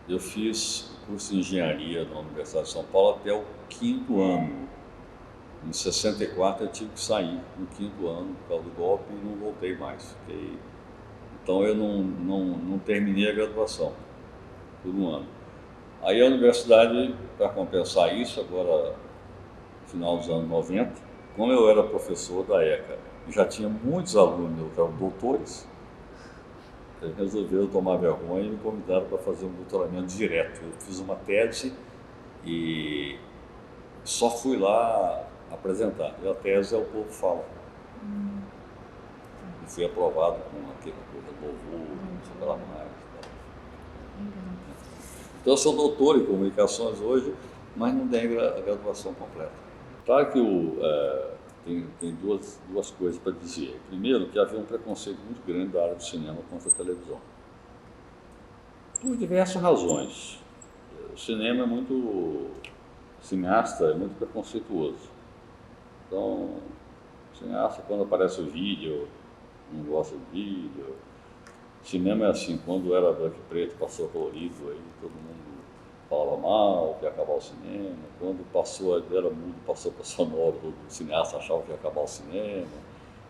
Eu fiz curso de engenharia na Universidade de São Paulo até o quinto ano. Em 64 eu tive que sair no quinto ano por causa do golpe e não voltei mais. Então eu não terminei a graduação por um ano. Aí a universidade, para compensar isso, agora no final dos anos 90, como eu era professor da ECA e já tinha muitos alunos que eram doutores, eles resolveram tomar vergonha e me convidaram para fazer um doutoramento direto. Eu fiz uma tese e só fui lá apresentar. E a tese é O Povo Fala. E fui aprovado com aquela coisa do louvor, não sei lá mais. Então eu sou doutor em comunicações hoje, mas não tenho a graduação completa. Claro que tem duas coisas para dizer. Primeiro, que havia um preconceito muito grande da área do cinema contra a televisão. Por diversas razões. O cinema é muito... cineasta é muito preconceituoso. Então, o cineasta, quando aparece o vídeo, não gosta do vídeo. Cinema é assim, quando era branco e preto, passou colorido, aí todo mundo falava mal, que ia acabar o cinema. Quando passou, era mudo, passou para sonoro, o cineasta achava que ia acabar o cinema.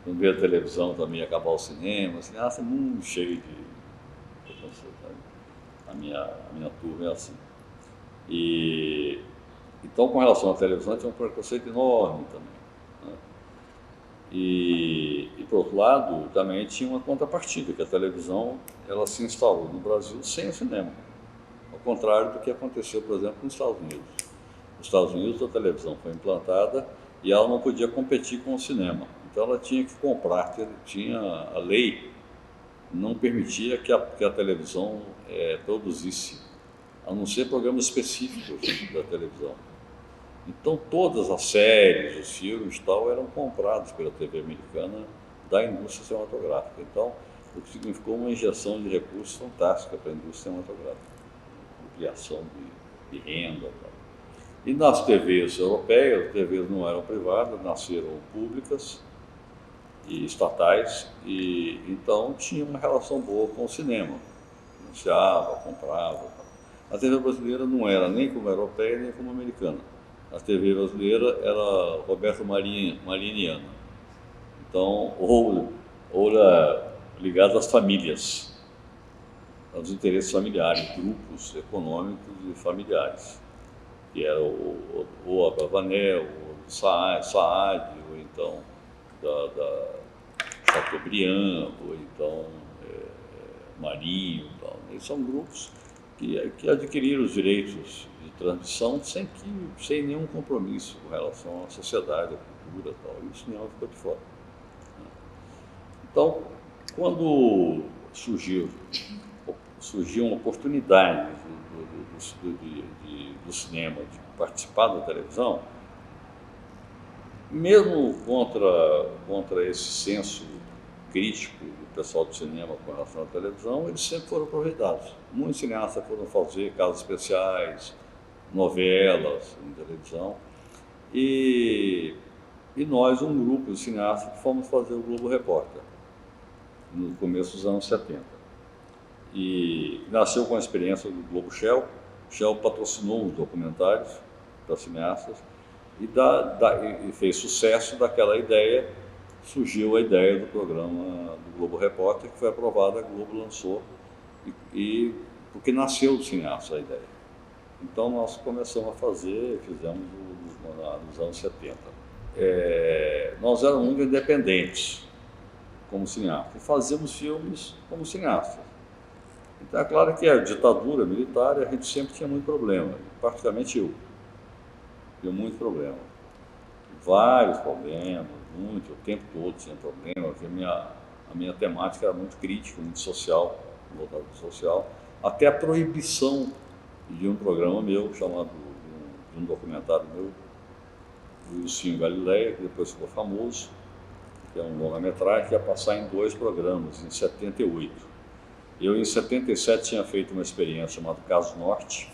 Quando veio a televisão também ia acabar o cinema. O cineasta é muito cheio de preconceito. Né? A minha turma é assim. Então, com relação à televisão, tinha um preconceito enorme também. Né? E, por outro lado, também tinha uma contrapartida, que a televisão ela se instalou no Brasil sem o cinema. Ao contrário do que aconteceu, por exemplo, nos Estados Unidos. Nos Estados Unidos, a televisão foi implantada e ela não podia competir com o cinema. Então, ela tinha que comprar, a lei não permitia que a televisão produzisse, a não ser programas específicos da televisão. Então todas as séries, os filmes e tal eram comprados pela TV americana da indústria cinematográfica. Então, o que significou uma injeção de recursos fantástica para a indústria cinematográfica, criação de renda. Tal. E nas TVs europeias, as TVs não eram privadas, nasceram públicas e estatais, e então tinha uma relação boa com o cinema, financiava, comprava. Tal. A TV brasileira não era nem como europeia, nem como americana. A TV brasileira era Roberto Mariniana. Então, ou era ligado às famílias, aos interesses familiares, grupos econômicos e familiares, que era ou a Bravanel, ou Saad, ou então da Chateaubriand, ou então Marinho. Tal. Eles são grupos que adquiriram os direitos de transmissão sem nenhum compromisso com relação à sociedade, à cultura e tal. E o cinema ficou de fora. Então, quando surgiu uma oportunidade do cinema de participar da televisão, mesmo contra esse senso crítico do pessoal do cinema com relação à televisão, eles sempre foram aproveitados. Muitos cineastas foram fazer casos especiais, novelas em televisão, e nós, um grupo de cineastas, fomos fazer o Globo Repórter, no começo dos anos 70. E nasceu com a experiência do Globo Shell. Shell patrocinou os documentários para cineastas e fez sucesso daquela ideia. Surgiu a ideia do programa do Globo Repórter, que foi aprovada, a Globo lançou, porque nasceu do cineasta a ideia. Então nós começamos a fazer, fizemos nos anos 70. Nós éramos muito independentes como cineastas, e fazíamos filmes como cineastas. Então é claro que a ditadura militar, a gente sempre tinha muito problema, praticamente eu. Tinha muito problema. Vários problemas, o tempo todo tinha problema, porque a minha temática era muito crítica, muito social, voltada para o social, até a proibição de um programa meu, chamado, de um documentário meu, do Ilcinho Galileia, que depois ficou famoso, que é um longa-metragem, que ia passar em 2 programas, em 78. Eu, em 77, tinha feito uma experiência chamada Caso Norte,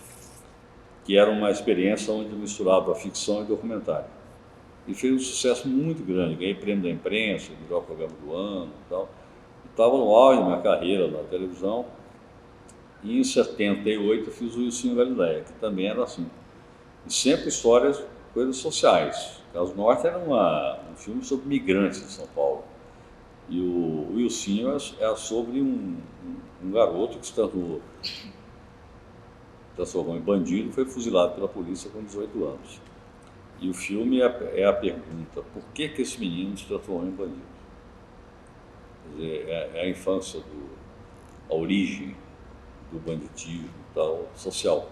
que era uma experiência onde misturava ficção e documentário. E fez um sucesso muito grande, ganhei prêmio da imprensa, melhor programa do ano e tal. Estava no auge da minha carreira na televisão. E em 78 eu fiz o Ilcinho Galileia, que também era assim. E sempre histórias, coisas sociais. Caso Norte era um filme sobre migrantes de São Paulo. E o Ilcinho é sobre um garoto que se transformou em bandido e foi fuzilado pela polícia com 18 anos. E o filme é a pergunta, por que esse menino se transformou em bandido? Quer dizer, é a infância, a origem do banditismo e tal, social.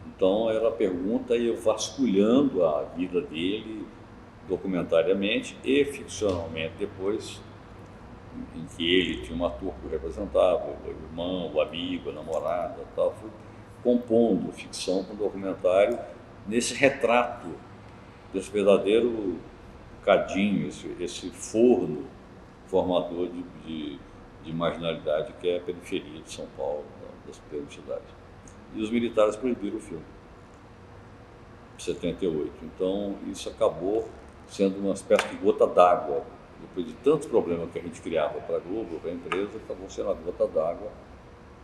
Então era a pergunta e eu vasculhando a vida dele documentariamente e ficcionalmente depois, em que ele tinha um ator que o representava, o irmão, o amigo, a namorada e tal, fui compondo ficção com documentário nesse retrato desse verdadeiro cadinho, esse forno formador de marginalidade que é a periferia de São Paulo, das grandes cidades. E os militares proibiram o filme, em 78. Então, isso acabou sendo uma espécie de gota d'água. Depois de tantos problemas que a gente criava para a Globo, para a empresa, acabou sendo a gota d'água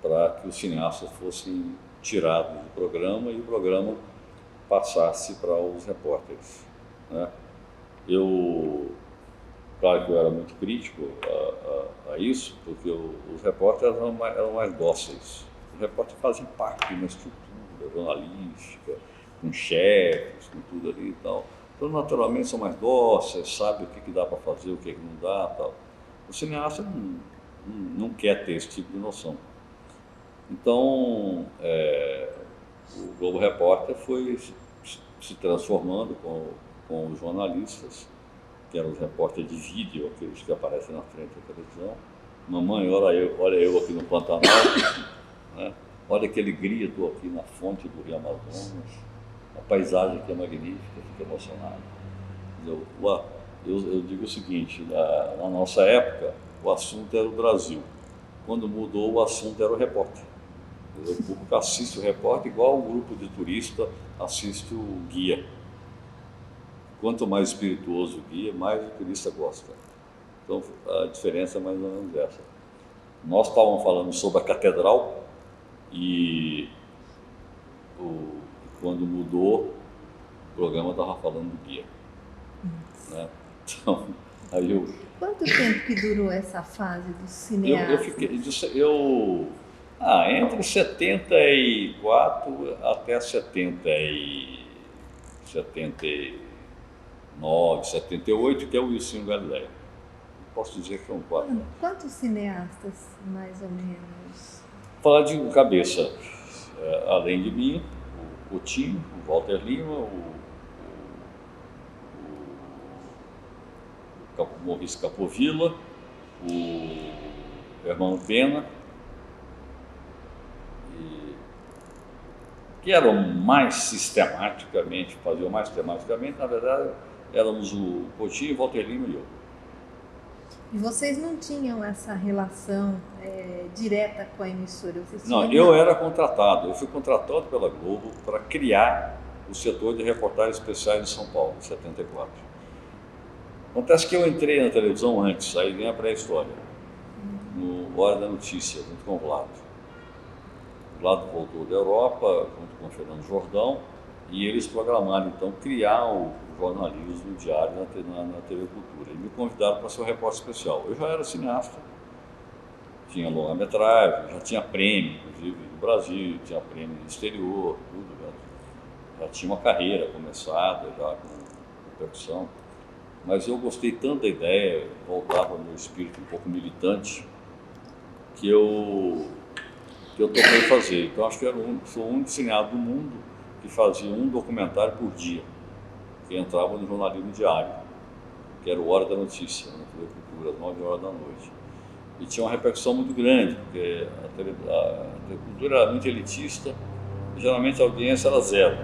para que os cineastas fossem tirados do programa e o programa passasse para os repórteres, né? Claro que eu era muito crítico a isso, porque os repórteres eram mais dóceis. Os repórteres fazem parte de uma estrutura jornalística, com chefes, com tudo ali e tal. Então, naturalmente, são mais dóceis, sabem o que dá para fazer, o que não dá e tal. O cineasta não quer ter esse tipo de noção. Então, o Globo Repórter foi se transformando com os jornalistas, que eram os repórteres de vídeo, aqueles que aparecem na frente da televisão. Mamãe, olha eu aqui no Pantanal, né? Olha aquele grito aqui na fonte do Rio Amazonas, a paisagem aqui é magnífica, fica emocionado. Eu digo o seguinte, na nossa época, o assunto era o Brasil. Quando mudou, o assunto era o repórter. O público assiste o repórter igual um grupo de turista assiste o guia. Quanto mais espirituoso o guia, mais o turista gosta. Então, a diferença é mais ou menos essa. Nós estávamos falando sobre a catedral e quando mudou, o programa estava falando do guia. Né? Então, aí Quanto tempo que durou essa fase do cineasta? Entre 74 até 79, 78, que é o Ilcinho Galileia. Posso dizer que são 4 anos. Quantos cineastas, mais ou menos? Falar de cabeça, além de mim, o Coutinho, o Walter Lima, o Maurício Capovilla, o Hermano Pena, que eram faziam mais sistematicamente, na verdade, éramos o Coutinho, o Walter Lima e eu. E vocês não tinham essa relação direta com a emissora? Não, eu era contratado, eu fui contratado pela Globo para criar o setor de reportagens especiais de São Paulo, em 74. Acontece que eu entrei na televisão antes, aí vem a pré-história, no Hora da Notícia, junto com o Vlado. O Vlado voltou da Europa, junto com o Fernando Jordão, e eles programaram, então, criar o jornalismo diário na TV Cultura. E me convidaram para ser o repórter especial. Eu já era cineasta, tinha longa-metragem, já tinha prêmio, inclusive, no Brasil, tinha prêmio no exterior, tudo, né? Já tinha uma carreira começada, já com percussão. Mas eu gostei tanto da ideia, voltava no espírito um pouco militante, que eu topei fazer. Então, acho que sou o único cineasta do mundo que fazia um documentário por dia, que entrava no jornalismo diário, que era o Hora da Notícia, na TV Cultura, às 9 horas da noite. E tinha uma repercussão muito grande, porque a TV Cultura era muito elitista, e geralmente a audiência era zero,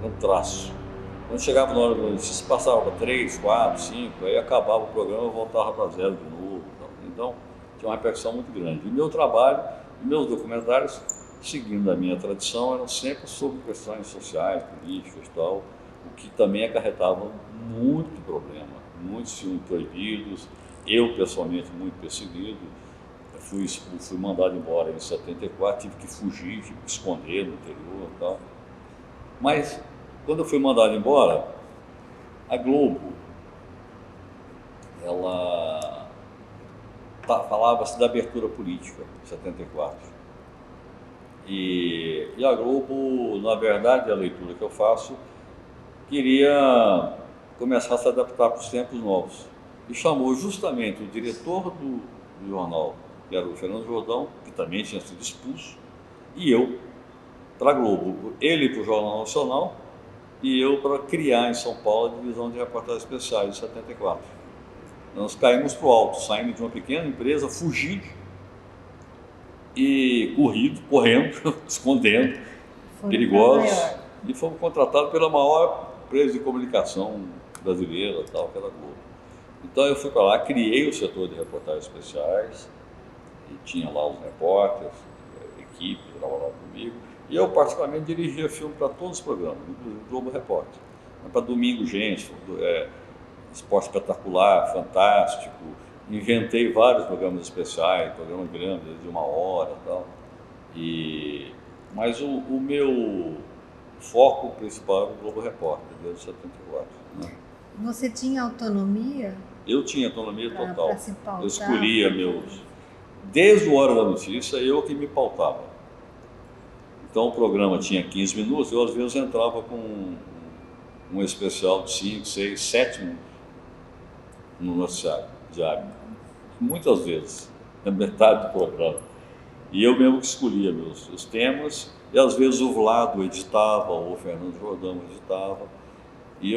era um traço. Quando chegava na hora da notícia, passava para 3, 4, 5, aí acabava o programa e voltava para zero de novo. Então, tinha uma repercussão muito grande. E meu trabalho, meus documentários, seguindo a minha tradição, eram sempre sobre questões sociais, políticas e tal, o que também acarretava muito problema, muitos filmes proibidos, eu pessoalmente muito perseguido, fui mandado embora em 74, tive que fugir, tive que esconder no interior e tal. Mas, quando eu fui mandado embora, a Globo, ela falava-se da abertura política, em 74. E a Globo, na verdade, a leitura que eu faço, queria começar a se adaptar para os tempos novos. E chamou justamente o diretor do jornal, que era o Fernando Jordão, que também tinha sido expulso, e eu para a Globo. Ele para o Jornal Nacional e eu para criar em São Paulo a divisão de reportagens especiais, em 74. Nós caímos para o alto, saímos de uma pequena empresa, fugindo e correndo, escondendo, perigosos, e fomos contratados pela maior empresa de comunicação brasileira, tal, que era a Globo. Então eu fui para lá, criei o setor de reportagens especiais, e tinha lá os repórteres, a equipe que trabalhava comigo, e eu particularmente dirigia filme para todos os programas, inclusive o Globo Repórter. Para Domingo Gente, Esporte Espetacular, Fantástico, inventei vários programas especiais, programas grandes, de 1 hora e tal. Mas o meu foco principal era o Globo Repórter, desde 74. Né? Você tinha autonomia? Eu tinha autonomia total. Para se pautar. Eu escolhia meus... Desde o Hora da Notícia, eu que me pautava. Então o programa tinha 15 minutos, eu às vezes entrava com um especial de 5, 6, 7 minutos no noticiário diário. Muitas vezes, na metade do programa. E eu mesmo que escolhia os temas, e às vezes o Vlado editava, ou o Fernando Jordão editava. E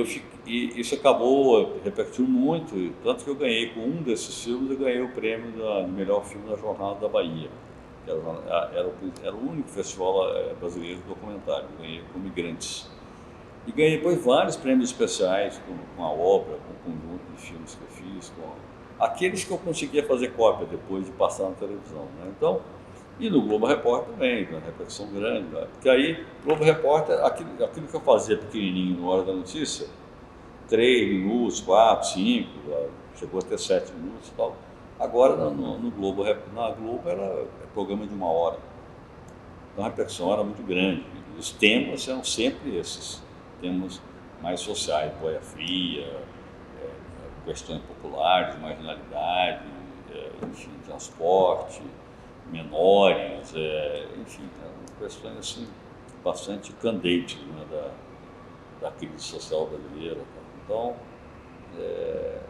isso acabou repercutindo muito, tanto que eu ganhei com um desses filmes, eu ganhei o prêmio de melhor filme da Jornada da Bahia, que era o único festival brasileiro de documentário, eu ganhei com Migrantes. E ganhei depois vários prêmios especiais com a obra, com o conjunto de filmes que eu fiz, com aqueles que eu conseguia fazer cópia depois de passar na televisão. Né? Então, e no Globo Repórter também, uma repercussão grande, né? Porque aí, Globo Repórter, aquilo que eu fazia pequenininho no Hora da Notícia, 3 minutos, 4, 5, chegou a ter 7 minutos e tal. Agora, na Globo era programa de 1 hora. Então a repercussão era muito grande. E os temas eram sempre esses, temas mais sociais, boia fria, questões populares, marginalidade, enfim, transporte, menores, enfim, questões assim, bastante candentes, né, da crise social brasileira. Então, pra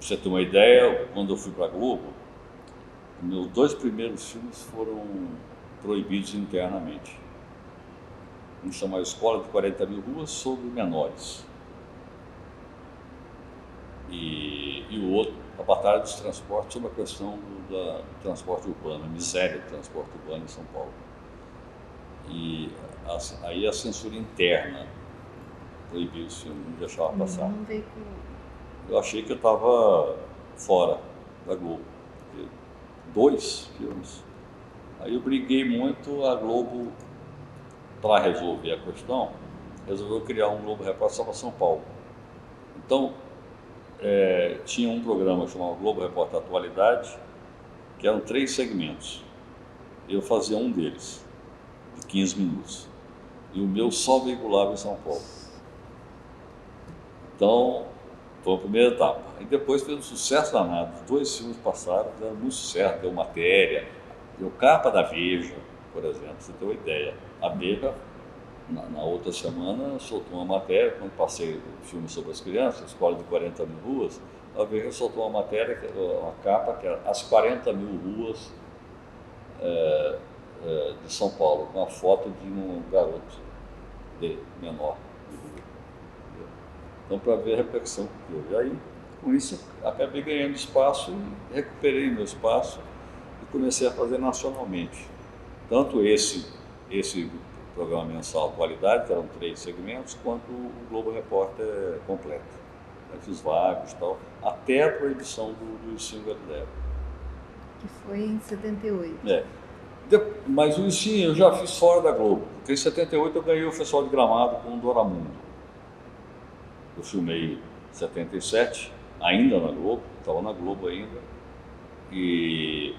você ter uma ideia, quando eu fui para a Globo, meus 2 primeiros filmes foram proibidos internamente. Um chamado Escola de 40 Mil Ruas, sobre menores. E o outro, a Batalha dos Transportes, sobre a questão do transporte urbano, a miséria do transporte urbano em São Paulo. E aí a censura interna proibiu o filme, não deixava passar. Eu achei que eu estava fora da Globo. 2 filmes. Aí eu briguei muito, a Globo, para resolver a questão, resolveu criar um Globo Repórter só para São Paulo. Então, tinha um programa chamado Globo Repórter Atualidade, que eram 3 segmentos. Eu fazia um deles, de 15 minutos. E o meu só veiculava em São Paulo. Então, foi a primeira etapa. E depois fez um sucesso danado. Os 2 filmes passaram, deram muito sucesso, deu matéria, deu capa da Veja, por exemplo, você tem uma ideia. A Veja, na outra semana, soltou uma matéria, quando passei o filme sobre as crianças, Escola de 40 Mil Ruas, a Veja soltou uma matéria, uma capa, que era as 40 mil ruas de São Paulo, com a foto de um garoto menor. Então, para ver a repercussão que teve. E aí, com isso, acabei ganhando espaço e recuperei meu espaço e comecei a fazer nacionalmente. Tanto esse programa mensal Atualidade, que eram 3 segmentos, quanto o Globo Repórter completo. Eu fiz vários e tal, até a proibição do Ilcim Galileiro. Que foi em 78. Mas o Ilcim eu já fiz fora da Globo, porque em 78 eu ganhei o Festival de Gramado com o Doramundo. Eu filmei em 77, ainda na Globo, estava na Globo ainda, E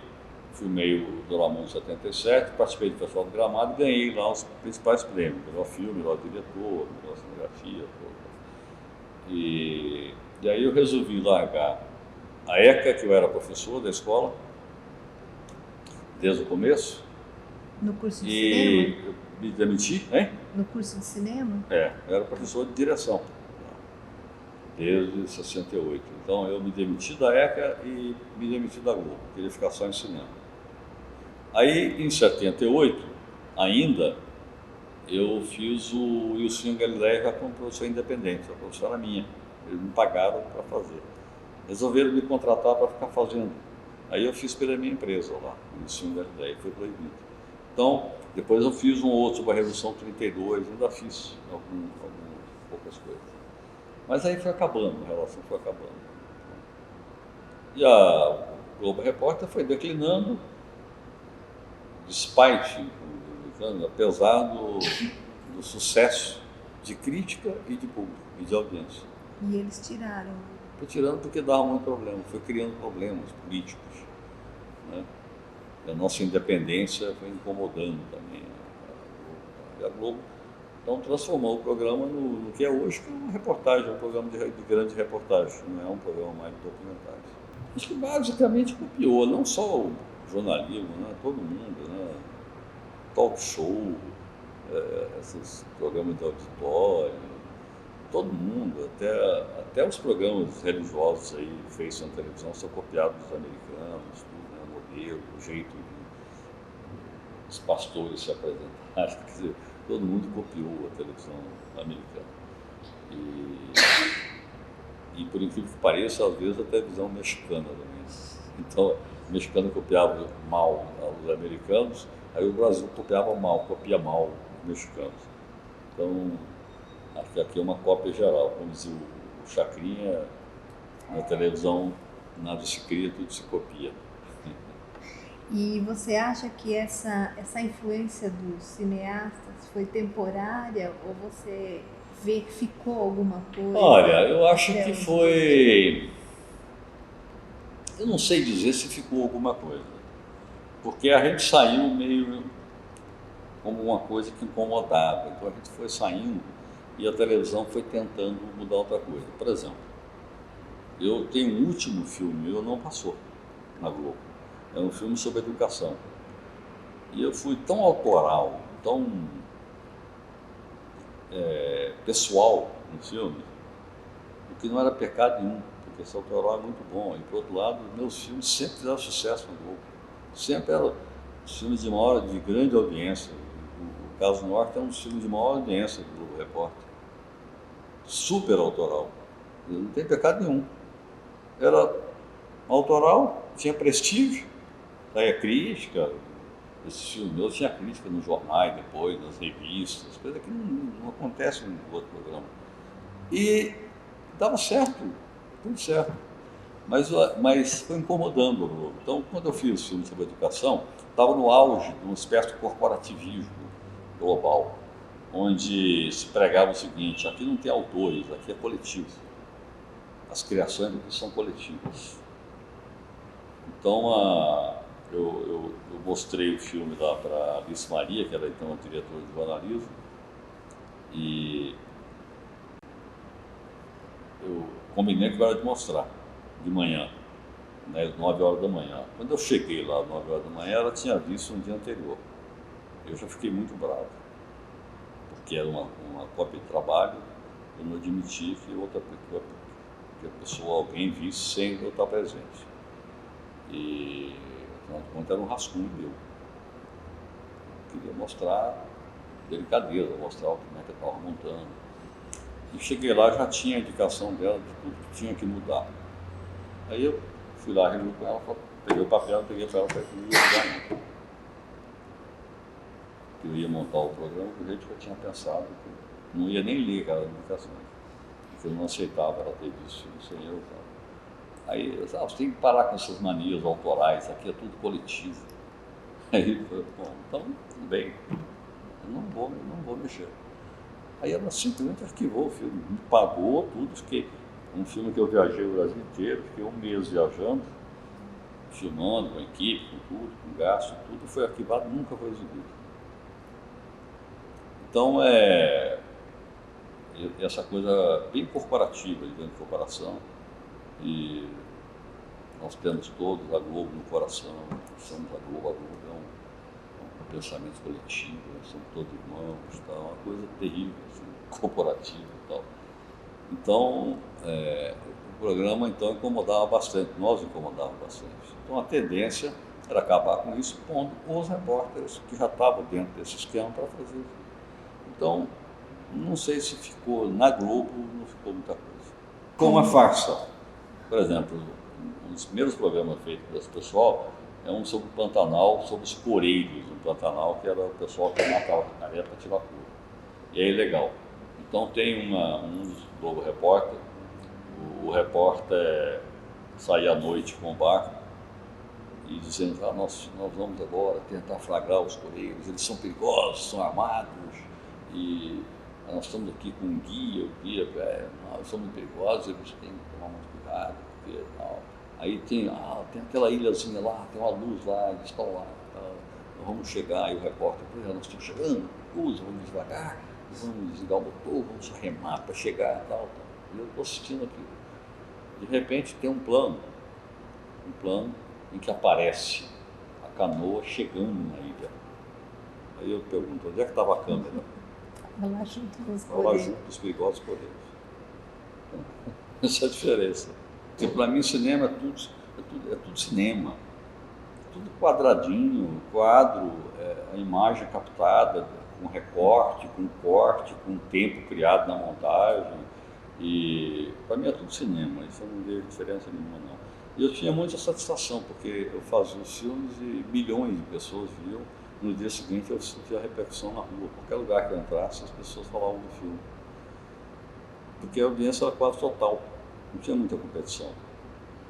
filmei o Doraemon em 77, participei do Festival do Gramado e ganhei lá os principais prêmios. Melhor filme, melhor diretor, melhor cenografia. E aí eu resolvi largar a ECA, que eu era professor da escola, desde o começo. No curso de E cinema? eu me demiti, hein? No curso de cinema? Eu era professor de direção, desde 68. Então eu me demiti da ECA e me demiti da Globo, queria ficar só em cinema. Aí em 78, ainda, eu fiz o Ilcino Galilei já como professor independente, a professora era minha, eles me pagaram para fazer. Resolveram me contratar para ficar fazendo. Aí eu fiz pela minha empresa lá, o Ilcino Galilei, foi proibido. Então, depois eu fiz um outro sobre a Revolução 32, ainda fiz algumas poucas coisas. Mas aí foi acabando, a relação foi acabando. E a Globo Repórter foi declinando, despite, apesar do sucesso de crítica e de público, e de audiência. E eles tiraram. Foi tirando porque dava muito problema, foi criando problemas políticos, né? A nossa independência foi incomodando também a Globo. Então transformou o programa no que é hoje, que é uma reportagem, um programa de grande reportagem, não é um programa mais de documentário. Acho que basicamente copiou, não só o jornalismo, né? Todo mundo, né? Talk show, esses programas de auditório, todo mundo, até os programas religiosos aí feitos na televisão são copiados dos americanos, tudo, né? O modelo, o jeito dos pastores se apresentarem, quer dizer, todo mundo copiou a televisão americana. E por incrível que pareça, às vezes a televisão mexicana também. Então, o mexicano copiava mal os americanos, aí o Brasil copia mal os mexicanos. Então, acho que aqui é uma cópia geral. Como dizia o Chacrinha, na televisão nada se cria, tudo se copia. E você acha que essa influência dos cineastas foi temporária ou você vê que ficou alguma coisa? Olha, eu acho que foi... Eu não sei dizer se ficou alguma coisa, porque a gente saiu meio como uma coisa que incomodava. Então a gente foi saindo e a televisão foi tentando mudar outra coisa. Por exemplo, eu tenho um último filme meu, não passou na Globo. É um filme sobre educação. E eu fui tão autoral, tão pessoal no filme, o que não era pecado nenhum, porque esse autoral é muito bom. E, por outro lado, meus filmes sempre fizeram sucesso na Globo. Sempre eram filmes de grande audiência. O Caso Norte é um dos filmes de maior audiência do Globo Repórter. Super autoral. Não tem pecado nenhum. Era autoral, tinha prestígio, daí a crítica. Esse filme meu tinha crítica nos jornais depois, nas revistas, coisa que não acontece no outro programa. E dava certo, tudo certo. Mas foi incomodando o Globo. Então, quando eu fiz o filme sobre educação, estava no auge de uma espécie de corporativismo global, onde se pregava o seguinte: aqui não tem autores, aqui é coletivo. As criações aqui são coletivas. Então, eu mostrei o filme lá para a Alice Maria, que era então a diretora de jornalismo, e eu combinei que eu era de mostrar, de manhã, né, às 9 horas da manhã. Quando eu cheguei lá às 9 horas da manhã, ela tinha visto um dia anterior. Eu já fiquei muito bravo, porque era uma cópia de trabalho, eu não admiti que a pessoa, alguém visse sem eu estar presente. E, afinal de contas, era um rascunho meu. Eu queria mostrar delicadeza, mostrar como é que eu estava montando. E cheguei lá, já tinha a indicação dela de tudo que tinha que mudar. Aí eu fui lá, reuni com ela, peguei o papel, peguei para ela, falei que não ia mudar não. Que eu ia montar o programa do jeito que eu tinha pensado, que não ia nem ler aquelas indicações. Porque eu não aceitava ela ter visto isso sem eu. Aí eu disse, você tem que parar com essas manias autorais, aqui é tudo coletivo. Aí eu falei, bom, então tudo bem, eu não vou mexer. Aí ela simplesmente arquivou o filme, me pagou tudo, fiquei um filme que eu viajei o Brasil inteiro, fiquei um mês viajando, filmando com a equipe, com tudo, com gasto, tudo foi arquivado, nunca foi exibido. Então, essa coisa bem corporativa, de dentro de corporação, e nós temos todos a Globo no coração, somos a Globo é um pensamento coletivo, nós somos todos irmãos, tal, uma coisa terrível, assim, corporativa e tal. Então, o programa então incomodava bastante, nós incomodávamos bastante. Então a tendência era acabar com isso, pondo os repórteres que já estavam dentro desse esquema para fazer isso. Então, não sei se ficou na Globo, não ficou muita coisa. Com uma farsa, por exemplo, um dos primeiros programas feitos por esse pessoal é um sobre o Pantanal, sobre os coreiros do Pantanal, que era o pessoal que matava a jacaré para tirar couro. E é ilegal. Então tem um dos Globo Repórter, o repórter saía à noite com o barco e dizendo, nós vamos agora tentar flagrar os coreiros, eles são perigosos, são armados, e nós estamos aqui com um guia, nós somos perigosos, eles têm que tomar muito cuidado, porque tal. Aí tem aquela ilhazinha lá, tem uma luz lá, eles estão lá, nós vamos chegar, e o repórter, nós estamos chegando, luz, vamos devagar, vamos desligar o motor, vamos remar para chegar e tal. E eu estou assistindo aquilo. De repente tem um plano em que aparece a canoa chegando na ilha. Aí eu pergunto, onde é que estava a câmera? Lá junto com os coreiros. Lá junto com os perigosos coreiros. Então, essa é a diferença. Porque para mim cinema é tudo cinema. É tudo quadradinho, quadro, a imagem captada, com recorte, com corte, com tempo criado na montagem. E para mim é tudo cinema, isso eu não vejo diferença nenhuma não. E eu tinha muita satisfação, porque eu fazia os filmes e milhões de pessoas viam. No dia seguinte eu sentia a repercussão na rua, qualquer lugar que eu entrasse as pessoas falavam do filme. Porque a audiência era quase total, não tinha muita competição.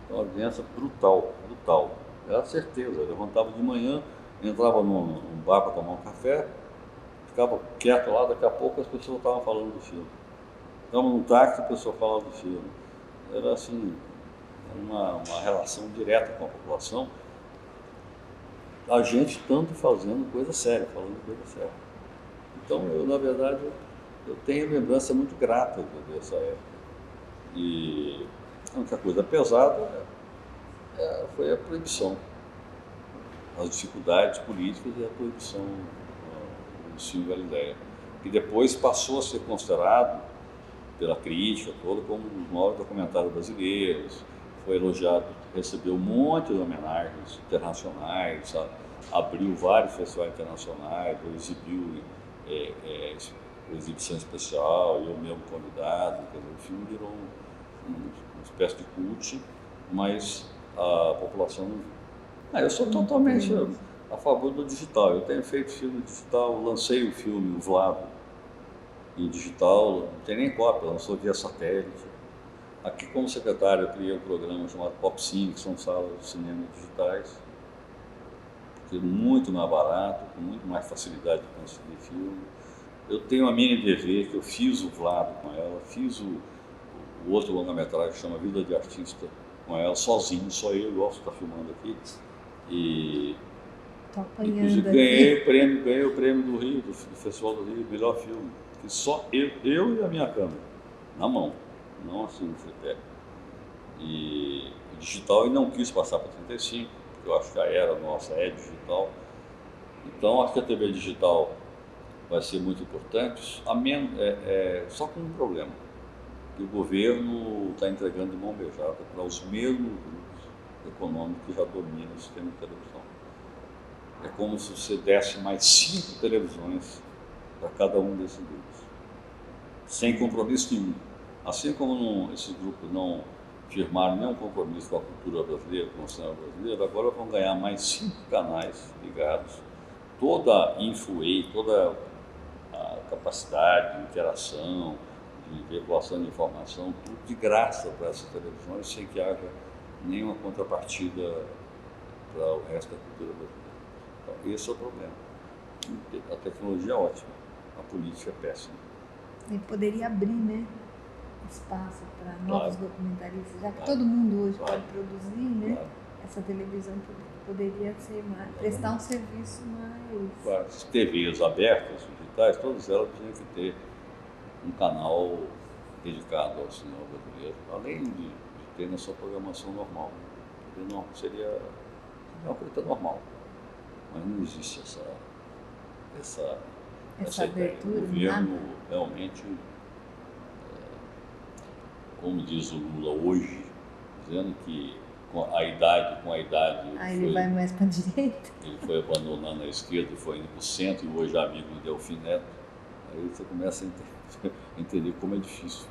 Então a audiência brutal. Era certeza, eu levantava de manhã, entrava num bar para tomar um café, ficava quieto lá, daqui a pouco as pessoas estavam falando do filme. Estava num táxi, a pessoa falava do filme. Era assim, uma relação direta com a população. A gente tanto fazendo coisa séria, falando coisa séria. Então, na verdade, eu tenho lembrança muito grata dessa época. E a única coisa pesada foi a proibição. As dificuldades políticas e a proibição do Cine Galileia, que depois passou a ser considerado pela crítica toda como um dos maiores documentários brasileiros, foi elogiado, recebeu um monte de homenagens internacionais, sabe? Abriu vários festivais internacionais, exibiu exibição especial, eu mesmo convidado, quer dizer, o filme virou uma espécie de cult, mas a população não... eu sou totalmente a favor do digital, eu tenho feito filme digital, lancei o filme, o Vlado, em digital, não tem nem cópia, lançou via satélite. Aqui, como secretário, eu criei um programa chamado Pop Cine, que são salas de cinema digitais, que é muito mais barato, com muito mais facilidade de conseguir filme. Eu tenho a Mini DV, que eu fiz o Vlado com ela, fiz o outro longa-metragem que chama Vida de Artista com ela, sozinho, só eu gosto de estar filmando aqui. E inclusive ganhei o prêmio do Rio, do Festival do Rio, melhor filme. Que só eu e a minha câmera, na mão, não assim no tripé. E digital, e não quis passar para 35, porque eu acho que a era nossa é digital. Então acho que a TV digital vai ser muito importante, só com um problema, que o governo está entregando de mão beijada para os mesmos grupos econômicos que já dominam o sistema de televisão. É como se você desse mais 5 televisões para cada um desses grupos, sem compromisso nenhum. Assim como esses grupos não firmaram nenhum compromisso com a cultura brasileira, com o cinema brasileiro, agora vão ganhar mais 5 canais ligados, toda a influência, toda a capacidade de interação, de veiculação de informação, tudo de graça para essas televisões, sem que haja nenhuma contrapartida para o resto da cultura brasileira. Então, esse é o problema. A tecnologia é ótima, a política é péssima. E poderia abrir, né, espaço para novos documentaristas, já que todo mundo hoje pode produzir, né? essa televisão poderia ser mais, prestar um serviço mais... As TVs abertas, digitais, todas elas tinham que ter um canal dedicado ao cinema brasileiro, além de ter na sua programação normal. Não, seria uma coisa normal, mas não existe essa ideia. abertura, O governo realmente, como diz o Lula hoje, dizendo que com a idade ele vai mais para a direita? ele foi abandonando a esquerda e foi indo para o centro, e hoje é amigo do Delfim Neto. Aí você começa a entender como é difícil